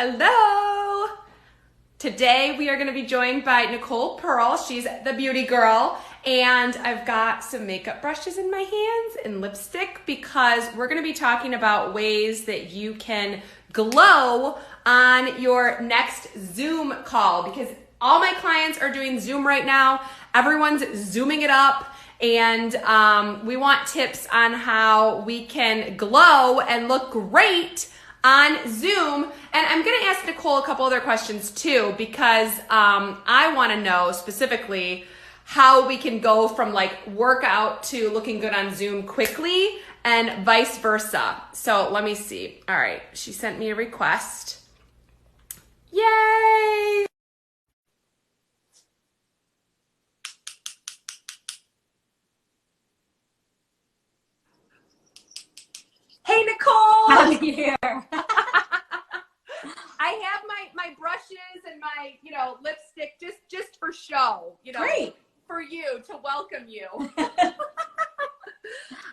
Hello! Today we are going to be joined by Nicole Pearl. She's the beauty girl, and I've got some makeup brushes in my hands and lipstick because we're going to be talking about ways that you can glow on your next Zoom call, because all my clients are doing Zoom right now. Everyone's Zooming it up. And we want tips on how we can glow and look great on Zoom. And I'm going to ask Nicole a couple other questions too, because I want to know specifically how we can go from like workout to looking good on Zoom quickly and vice versa. So let me see. All right. She sent me a request. Yay! Hey, Nicole! I'm here. I have my brushes and my, lipstick just for show, Great. for you, to welcome you.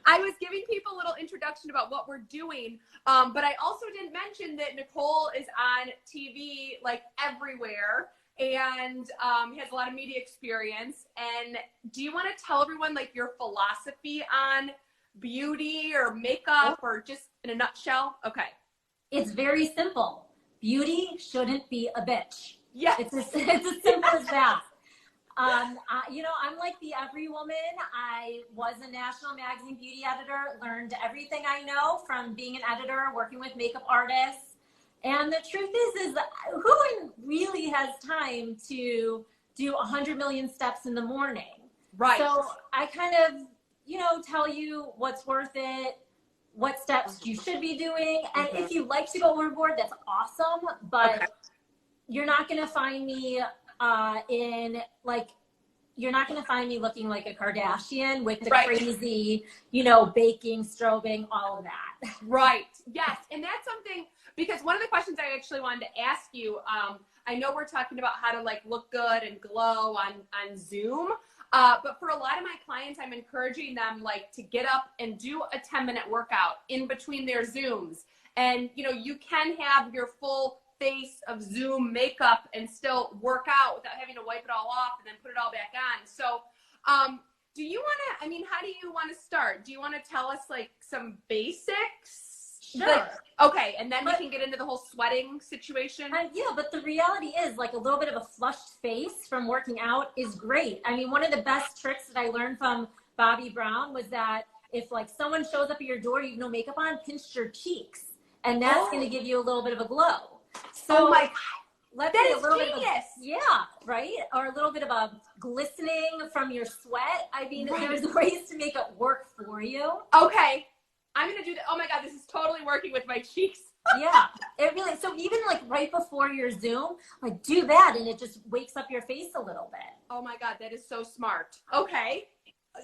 I was giving people a little introduction about what we're doing, but I also didn't mention that Nicole is on TV like everywhere and has a lot of media experience. And do you want to tell everyone like your philosophy on beauty or makeup or just in a nutshell? Okay. It's very simple. Beauty shouldn't be a bitch. Yeah. It's as simple as that. I'm like the every woman. I was a national magazine beauty editor, learned everything I know from being an editor, working with makeup artists. And the truth is that who really has time to do 100 million steps in the morning? Right. So I kind of tell you what's worth it, what steps you should be doing. And if you like to go overboard, that's awesome. But you're not going to find me you're not going to find me looking like a Kardashian with the crazy, baking, strobing, all of that. Right. Yes. And that's something, because one of the questions I actually wanted to ask you, I know we're talking about how to like look good and glow on Zoom. But for a lot of my clients, I'm encouraging them like to get up and do a 10-minute workout in between their Zooms. And, you can have your full face of Zoom makeup and still work out without having to wipe it all off and then put it all back on. So, do you want to, how do you want to start? Do you want to tell us like some basics? Sure. Okay. And then we can get into the whole sweating situation. Yeah, but the reality is like a little bit of a flushed face from working out is great. One of the best tricks that I learned from Bobby Brown was that if like someone shows up at your door, you have no makeup on, pinch your cheeks. And that's going to give you a little bit of a glow. So my God. Let's That say is a little genius. bit of right? Or a little bit of a glistening from your sweat. There's ways to make it work for you. Okay. I'm going to do that. Oh my God, this is totally working with my cheeks. Yeah, it really, so even like right before your Zoom, like do that and it just wakes up your face a little bit. Oh my God, that is so smart. Okay.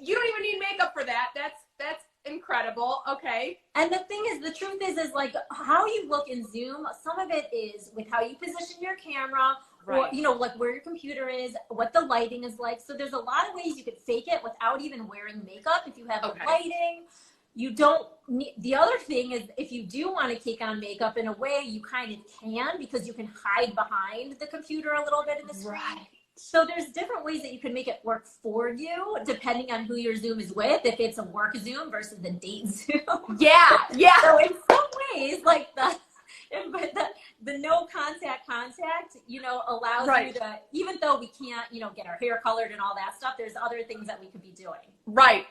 You don't even need makeup for that. That's incredible. Okay. And the thing is, the truth is like how you look in Zoom, some of it is with how you position your camera, or, like where your computer is, what the lighting is like. So there's a lot of ways you could fake it without even wearing makeup if you have the lighting. You don't need, the other thing is if you do want to take on makeup in a way, you kind of can, because you can hide behind the computer a little bit in the screen. Right. So there's different ways that you can make it work for you depending on who your Zoom is with, if it's a work Zoom versus the date Zoom. Yeah. So in some ways, like the no contact, allows you to, even though we can't, get our hair colored and all that stuff, there's other things that we could be doing. Right.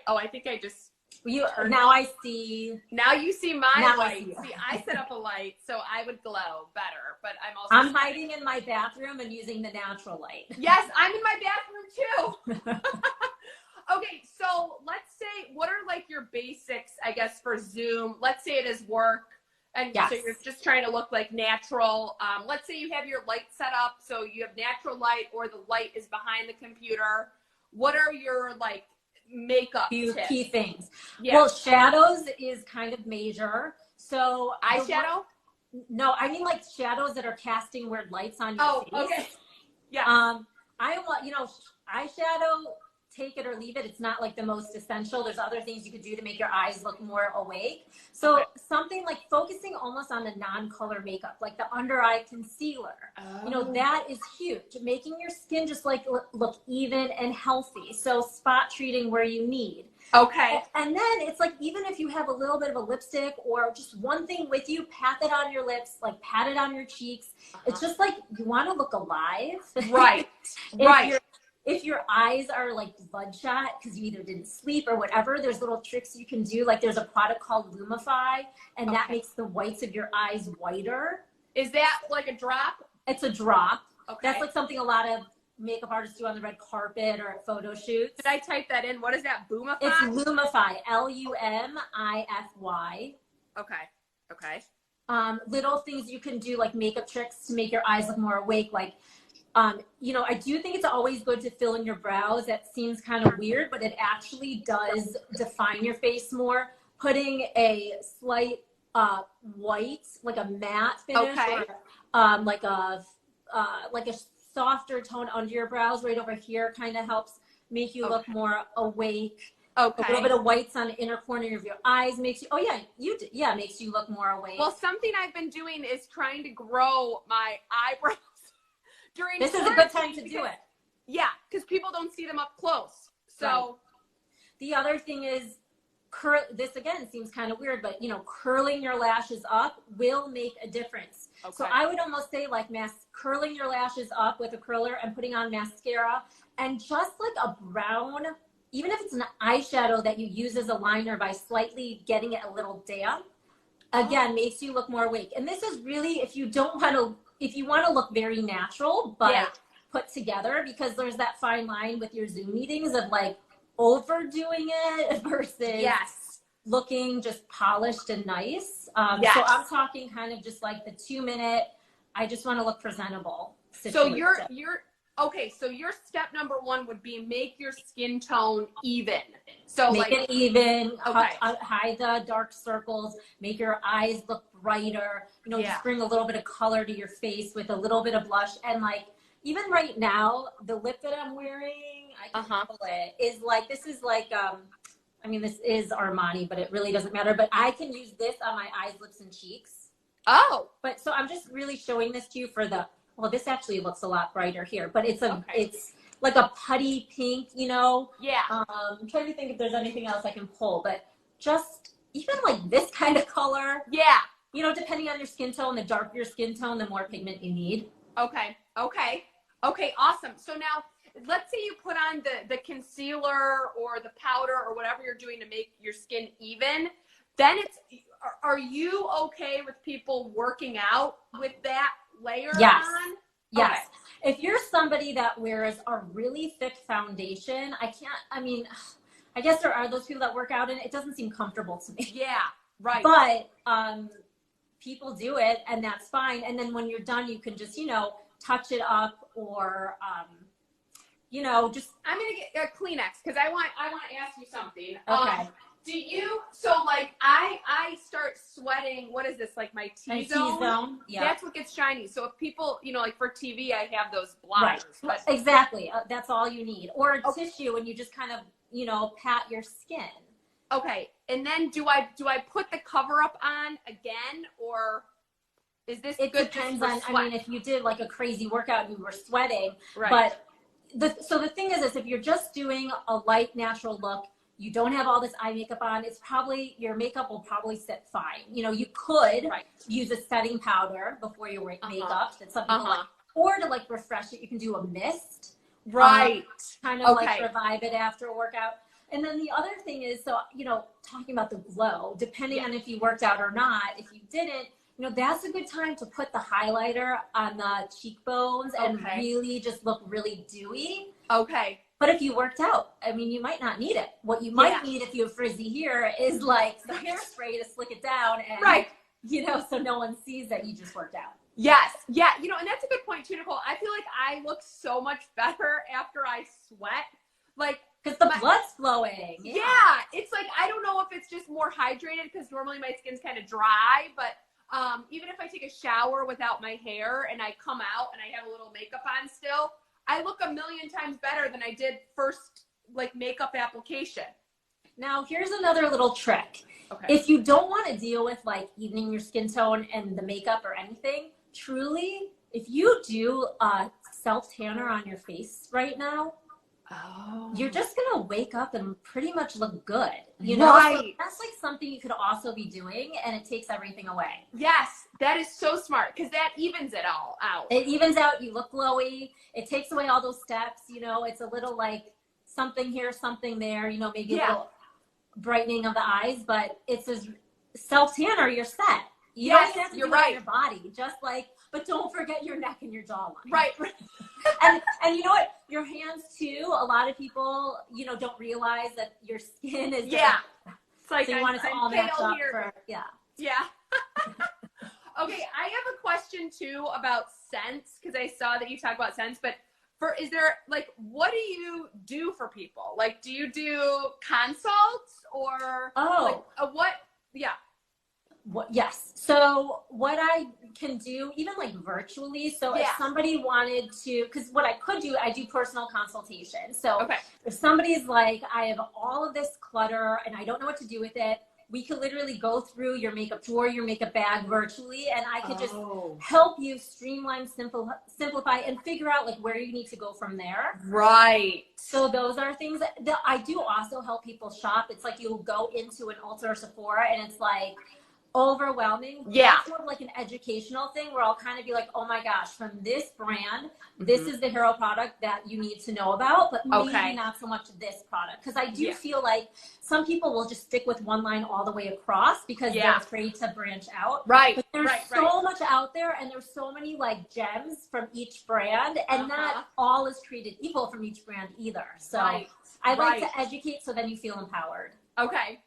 Oh, I think I just... Now I see. Now you see my light. See, I set up a light so I would glow better, but I'm hiding in my bathroom and using the natural light. Yes, I'm in my bathroom too. Okay, so let's say, what are like your basics, I guess, for Zoom? Let's say it is work, and so you're just trying to look like natural. Let's say you have your light set up, so you have natural light or the light is behind the computer. What are your like makeup key things? Well, shadows is kind of major. So eyeshadow? No, I mean like shadows that are casting weird lights on your face. Okay. Yeah. I want, eyeshadow take it or leave it. It's not like the most essential. There's other things you could do to make your eyes look more awake. So something like focusing almost on the non-color makeup, like the under eye concealer, you know, that is huge. Making your skin just like look even and healthy. So spot treating where you need. Okay. And then it's like, even if you have a little bit of a lipstick or just one thing with you, pat it on your lips, like pat it on your cheeks. It's just like, you want to look alive. Right. Right. If your eyes are like bloodshot because you either didn't sleep or whatever, there's little tricks you can do. Like there's a product called Lumify, and that makes the whites of your eyes whiter. Is that like a drop? It's a drop. Okay. That's like something a lot of makeup artists do on the red carpet or at photo shoots. Did I type that in? What is that? Boomify? It's Lumify. Lumify. Okay. Little things you can do, like makeup tricks to make your eyes look more awake. Like, you know, I do think it's always good to fill in your brows. That seems kind of weird, but it actually does define your face more. Putting a slight white, like a matte finish, or like a softer tone under your brows right over here kind of helps make you look more awake. A little bit of whites on the inner corner of your eyes makes you, makes you look more awake. Well, something I've been doing is trying to grow my eyebrows during this is a good time to do it. Yeah, because people don't see them up close. So the other thing is, this again seems kind of weird, but you know, curling your lashes up will make a difference. So I would almost say like curling your lashes up with a curler and putting on mascara, and just like a brown, even if it's an eyeshadow that you use as a liner, by slightly getting it a little damp, again, makes you look more awake. And this is really, if you want to look very natural, but put together, because there's that fine line with your Zoom meetings of like overdoing it versus looking just polished and nice. So I'm talking kind of just like the 2-minute, I just want to look presentable situation. So so your step number 1 would be make your skin tone even. So make it even, hide the dark circles, make your eyes look brighter, you know, just bring a little bit of color to your face with a little bit of blush. And like, even right now, the lip that I'm wearing, I can pull it, is like, this is like, I mean, this is Armani, but it really doesn't matter. But I can use this on my eyes, lips, and cheeks. Oh. But so I'm just really showing this to you for the, well, this actually looks a lot brighter here, but it's it's like a putty pink, you know? Yeah. I'm trying to think if there's anything else I can pull, but just even like this kind of color. Yeah. You know, depending on your skin tone, the darker your skin tone, the more pigment you need. Okay, awesome. So now, let's say you put on the concealer or the powder or whatever you're doing to make your skin even. Then are you okay with people working out with that layer on? Yes. Okay. If you're somebody that wears a really thick foundation, I guess there are those people that work out in it. It doesn't seem comfortable to me. Yeah, right. But people do it, and that's fine. And then when you're done, you can just, you know, touch it up, or you know, just, I'm gonna get a Kleenex because I want to ask you something. Okay. Do you, so like I start sweating, what is this, like my T-zone? T-zone, yeah. That's what gets shiny. So if people, you know, like for TV, I have those blockers. Right. But exactly. That's all you need. Or a tissue, and you just kind of, you know, pat your skin. Okay. And then do I put the cover up on again, or is this good? It depends on, I mean, if you did like a crazy workout and you were sweating. Right. But so the thing is if you're just doing a light, natural look, you don't have all this eye makeup on, it's probably, your makeup will probably sit fine. You know, you could use a setting powder before you wear makeup. That's something like, or to like refresh it, you can do a mist. Right. Kind of like revive it after a workout. And then the other thing is, so, you know, talking about the glow, depending on if you worked out or not, if you didn't, you know, that's a good time to put the highlighter on the cheekbones and really just look really dewy. Okay. But if you worked out, I mean, you might not need it. What you might need if you have frizzy hair is like some hairspray to slick it down, and you know, so no one sees that you just worked out. Yes. Yeah. You know, and that's a good point too, Nicole. I feel like I look so much better after I sweat. Like, because the blood's flowing. Yeah. It's like, I don't know if it's just more hydrated, because normally my skin's kind of dry, but even if I take a shower without my hair and I come out and I have a little makeup on still, I look a million times better than I did first like makeup application. Now, here's another little trick. Okay. If you don't want to deal with like evening your skin tone and the makeup or anything, truly, if you do a self tanner on your face right now, you're just gonna wake up and pretty much look good. You know, so that's like something you could also be doing, and it takes everything away. Yes, that is so smart because that evens it all out. It evens out. You look glowy. It takes away all those steps. You know, it's a little like something here, something there. You know, maybe a little brightening of the eyes, but it's a self tanner. You're set. You don't have to do it on your body. Just like, but don't forget your neck and your jawline. Right. and you know what? Your hands too. A lot of people, you know, don't realize that your skin is It's like so you want it to all match up for Yeah. Okay, I have a question too about scents because I saw that you talk about scents, but is there like, what do you do for people? Like, do you do consults or what? Yeah. Yes. So what I can do, even like virtually. So if somebody wanted to, because what I could do, I do personal consultation. So if somebody's like, I have all of this clutter and I don't know what to do with it, we could literally go through your makeup drawer, your makeup bag virtually, and I could just help you streamline, simplify, and figure out like where you need to go from there. Right. So those are things that I do also help people shop. It's like you'll go into an Ulta or Sephora and it's like overwhelming. That's more of like an educational thing where I'll kind of be like, oh my gosh, from this brand, this is the hero product that you need to know about, but maybe not so much this product. Because I do feel like some people will just stick with one line all the way across because they're afraid to branch out. Right. But there's so much out there, and there's so many like gems from each brand, and not all is created equal from each brand either. So I like to educate so then you feel empowered. Okay.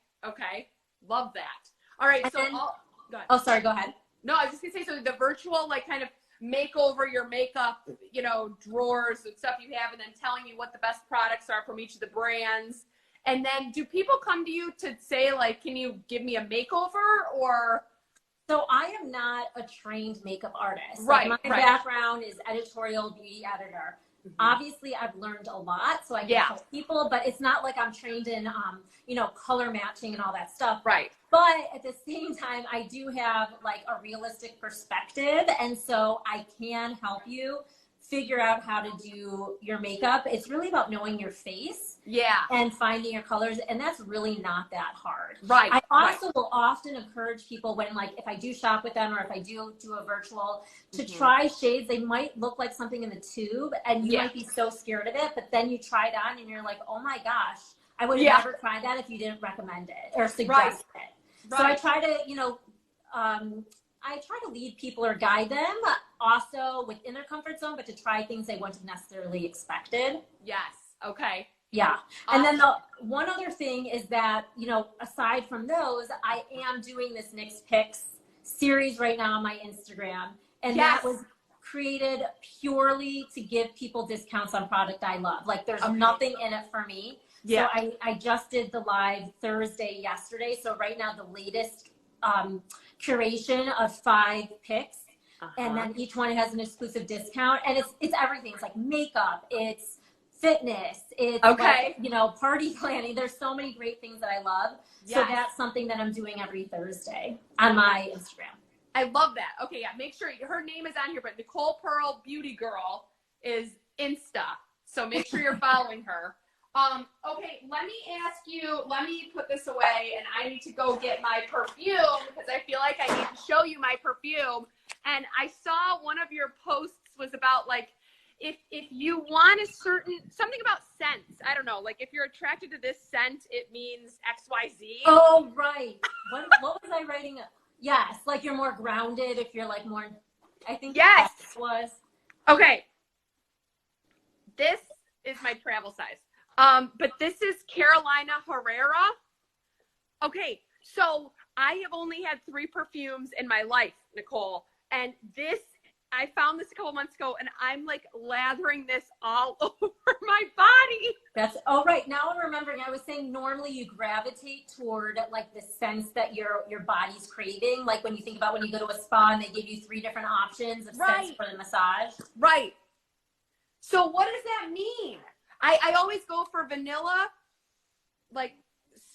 Love that. All right, and so then, go ahead. Oh, sorry, go ahead. No, I was just gonna say, so the virtual, like, kind of make over your makeup, you know, drawers and stuff you have, and then telling you what the best products are from each of the brands. And then do people come to you to say, like, can you give me a makeover, or? So I am not a trained makeup artist. Right. Like my background is editorial beauty editor. Obviously, I've learned a lot, so I can help people, but it's not like I'm trained in, you know, color matching and all that stuff. Right. But at the same time, I do have like a realistic perspective, and so I can help you figure out how to do your makeup. It's really about knowing your face and finding your colors, and that's really not that hard. Right. I also will often encourage people when, like, if I do shop with them or if I do a virtual, to try shades. They might look like something in the tube, and you might be so scared of it, but then you try it on and you're like, oh my gosh, I would have never tried that if you didn't recommend it or suggest it. So I try to, you know, I try to lead people or guide them also within their comfort zone, but to try things they wouldn't have necessarily expected. Yes. Okay. Yeah. And then the one other thing is that, you know, aside from those, I am doing this NYX Picks series right now on my Instagram. And that was created purely to give people discounts on product I love. Like, there's nothing in it for me. So I just did the live Thursday yesterday. So right now the latest curation of 5 picks, and then each one has an exclusive discount, and it's everything. It's like makeup, it's fitness, it's like, you know, party planning. There's so many great things that I love. So that's something that I'm doing every Thursday on my Instagram. I love that. Okay, make sure her name is on here, but Nicole Pearl Beauty Girl is Insta. So make sure you're following her. Okay, let me put this away, and I need to go get my perfume because I feel like I need to show you my perfume. And I saw one of your posts was about, like, if you want something about scents. I don't know, like, if you're attracted to this scent, it means XYZ. Oh, right. What was I writing? Yes, like you're more grounded if you're like more, I think that was. Okay. This is my travel size. But this is Carolina Herrera. Okay, so I have only had 3 perfumes in my life, Nicole. And I found this a couple months ago, and I'm like lathering this all over my body. Right. Now I'm remembering, I was saying normally you gravitate toward like the scents that your body's craving. Like when you think about when you go to a spa and they give you 3 different options of scents for the massage. Right. So what does that mean? I always go for vanilla, like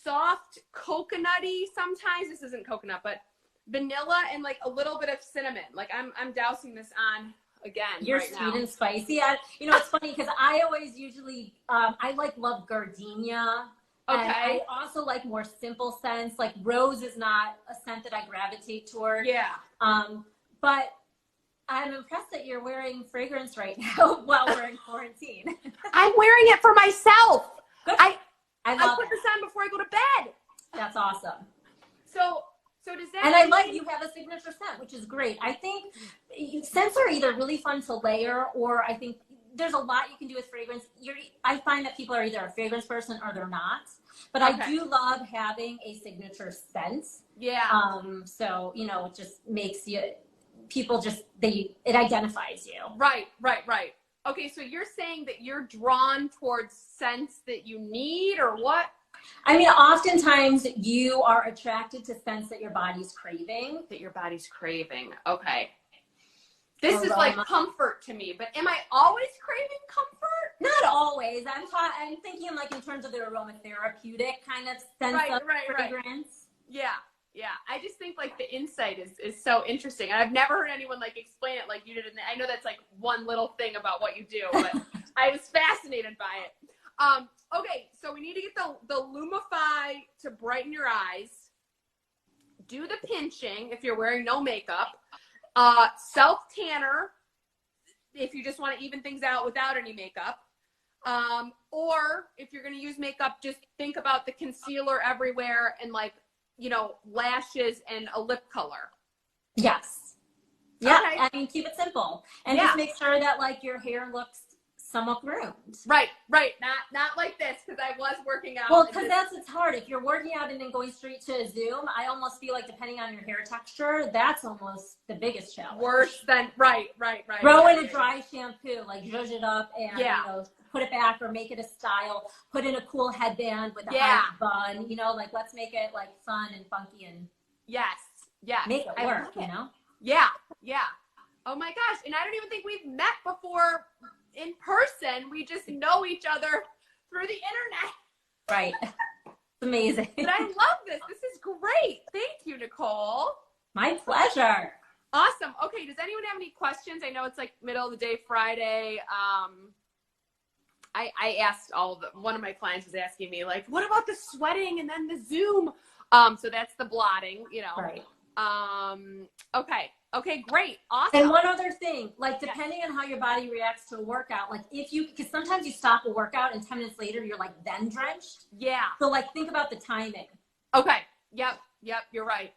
soft coconutty sometimes. This isn't coconut, but vanilla and like a little bit of cinnamon. Like I'm dousing this on again. You're right sweet now. and spicy. You know, it's funny because I always usually, I love gardenia. Okay. And I also like more simple scents. Like rose is not a scent that I gravitate toward. Yeah. But I'm impressed that you're wearing fragrance right now while we're in quarantine. I'm wearing it for myself. Good. I love put it. this on before I go to bed. That's awesome. So does that? And I like you have a signature scent, which is great. I think scents are either really fun to layer, or I think there's a lot you can do with fragrance. I find that people are either a fragrance person or they're not. But Okay. I do love having a signature scent. Yeah. So, you know, it just makes people it identifies you. Right. Okay, so you're saying that you're drawn towards scents that you need, or what? I mean, oftentimes you are attracted to scents that your body's craving. That your body's craving. Okay. This is like comfort to me, but am I always craving comfort? Not always. I'm thinking like in terms of the aromatherapeutic kind of sense of fragrance. Yeah. I just think like the insight is so interesting. And I've never heard anyone like explain it like you did. I know that's like one little thing about what you do, but I was fascinated by it. Okay, so we need to get the Lumify to brighten your eyes. Do the pinching if you're wearing no makeup. Self tanner if you just want to even things out without any makeup. Or if you're going to use makeup, just think about the concealer everywhere and like, you know, lashes and a lip color. Yes. Yeah. Okay. I mean, keep it simple and just make sure that like your hair looks somewhat groomed. Right. Not like this, because I was working out. Well, because it's hard. If you're working out and then going straight to Zoom, I almost feel like depending on your hair texture, that's almost the biggest challenge. Worse than right. Throw in a dry shampoo, like zhuzh it up and you know, put it back or make it a style. Put in a cool headband with a high bun. You know, like let's make it like fun and funky and make it work. You know? Yeah. Oh my gosh! And I don't even think we've met before in person. We just know each other through the internet. Right. It's amazing. But I love this. This is great. Thank you, Nicole. My pleasure. Awesome. Okay. Does anyone have any questions? I know it's like middle of the day Friday. I asked one of my clients was asking me like, what about the sweating and then the Zoom? So that's the blotting, you know. Right. Okay, great. Awesome. And one other thing, like depending on how your body reacts to a workout, like because sometimes you stop a workout and 10 minutes later you're like then drenched. Yeah. So like think about the timing. Okay. Yep. You're right.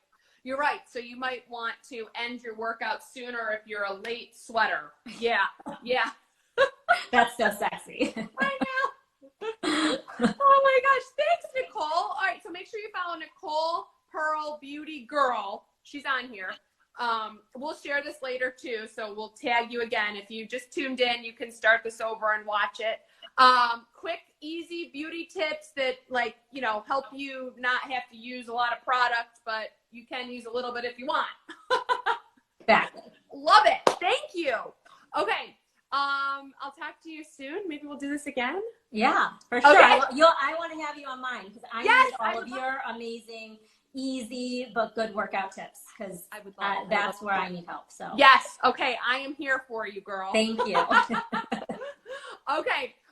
So you might want to end your workout sooner if you're a late sweater. Yeah. That's so sexy. I know. Oh my gosh. Thanks, Nicole. All right. So make sure you follow Nicole Pearl Beauty Girl. She's on here. We'll share this later too, so we'll tag you again. If you just tuned in, you can start this over and watch it. Quick, easy beauty tips that like, you know, help you not have to use a lot of product, but you can use a little bit if you want. Exactly. Love it. Thank you. Okay. I'll talk to you soon. Maybe we'll do this again. Yeah, for sure. Okay. I want to have you on mine because I need all of your amazing, easy but good workout tips because that's where I need help. So yes, okay, I am here for you, girl. Thank you. Okay,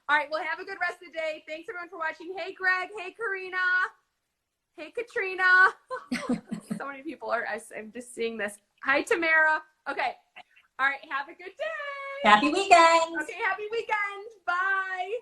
all right. Well, have a good rest of the day. Thanks everyone for watching. Hey, Greg. Hey, Karina. Hey, Katrina. So many people are. I'm just seeing this. Hi, Tamara. Okay. All right. Have a good day. Happy weekend. Okay. Happy weekend. Bye.